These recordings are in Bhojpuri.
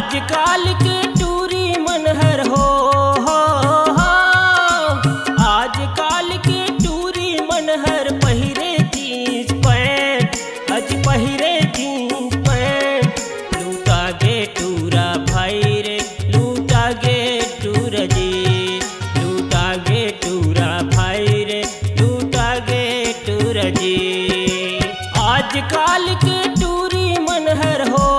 आजकल के टूरी मनहर हो, आजकल के टूरी मनहर पहिरे जीन्स पैंट, अज पहिरे जीन्स पैंट। लूटा गे टूरा भाई रे, लूटा गे टूर जी, लूटा गे टूरा भाई रे, लूटा गे टूर जी। आजकल के टूरी मनहर हो,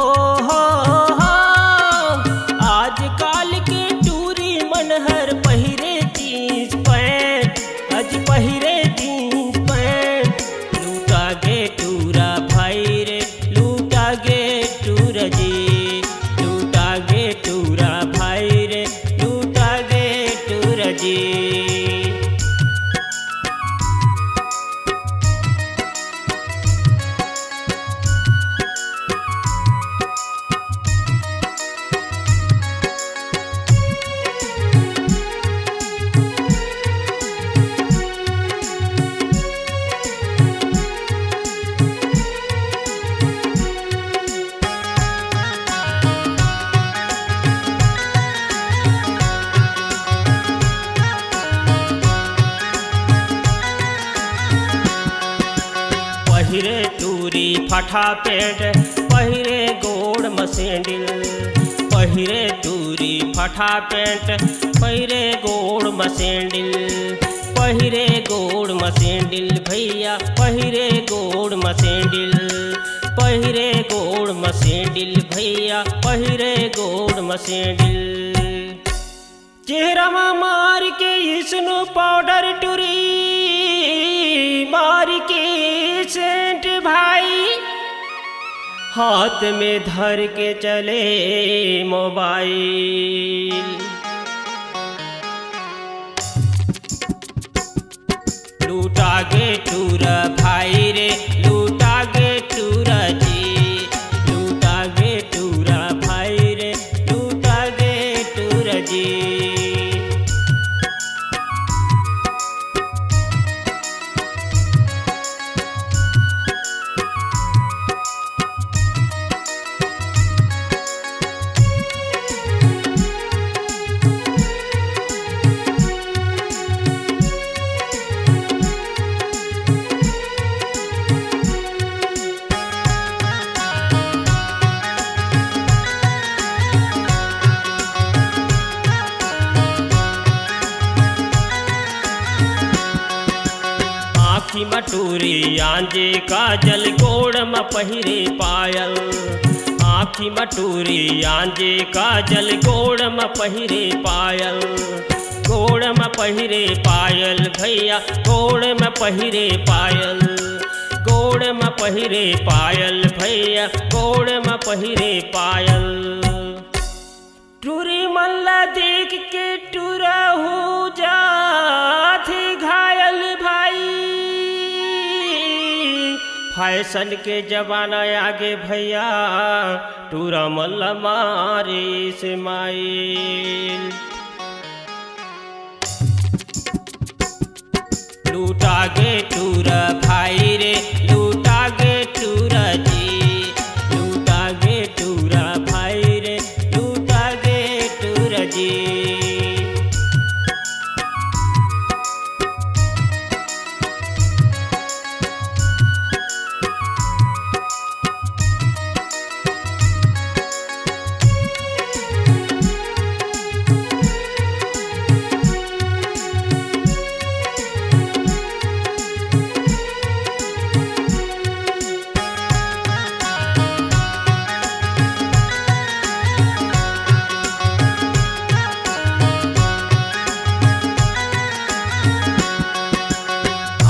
आजकल के टूरी मनहर पहिरे जीन्स पैंट, अज पहिरे जीन्स पैंट। लूटा गे टूरा भाई रे, लूटा गे टूर जी, लूटा गे टूरा भाई रे, लूटा गे टूर जी। पहिरे टूरी फटा पेंट, पहिरे गोड़ मसेंडिल, पहिरे टूरी फटा पेंट, पहिरे गोड़ मसेंडिल, पहिरे गोड़ मसेंडिल भैया, पहिरे गोड़ मसेंडिल, पहिरे गोड़ मसेंडिल भैया, पहिरे गोड़ मसेंडिल। चेहरा मार के स्नो पाउडर टूरी मार के सेंट भाई, हाथ में धर के चले मोबाइल। लूटा गे टूरा भाई रे, लूटा गे टूरा जी, लूटा गे टूरा भाई रे, लूटा गे टूरा जी। आँखी मटूरी आंजे काजल, गोड़ म पहिरे पायल, आँखी मटूरी आंजे काजल, गोड़ म पहिरे पायल, गोड़ म पहिरे पायल भैया, गोड़ म पहिरे पायल, गोड़ म पहिरे पायल भैया, गोड़ म पहिरे पायल। टूरी मल्ला देख के टूरा हो जाथे घायल भाई, फैशन के जमाना आगे भैया, टूरा मल्ला मारे से माइल। लूटा गे टूरा भाई रे, लूटा गे टूरा जी, लूटा गे टूरा भाई रे, लूटा गे टूरा जी।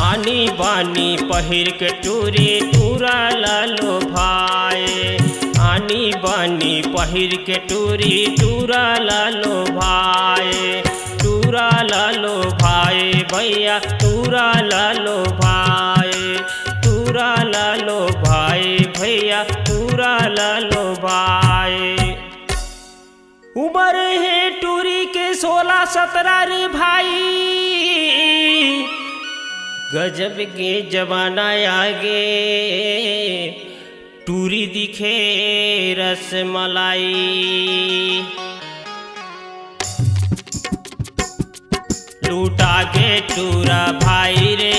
आनी बानी पहिर के टूरी टूरा लालो भाई, आनी बानी पहिर के टूरी टूरा लालो भाई, टूरा लालो भाई भैया, टूरा लालो भाई, टूरा लालो भाई भैया, टूरा लालो भाई। उम्र है टूरी के 16-17 रे भाई, गजब के जमाना आगे टूरी दिखे रसमलाई। लूटा के टूरा भाई रे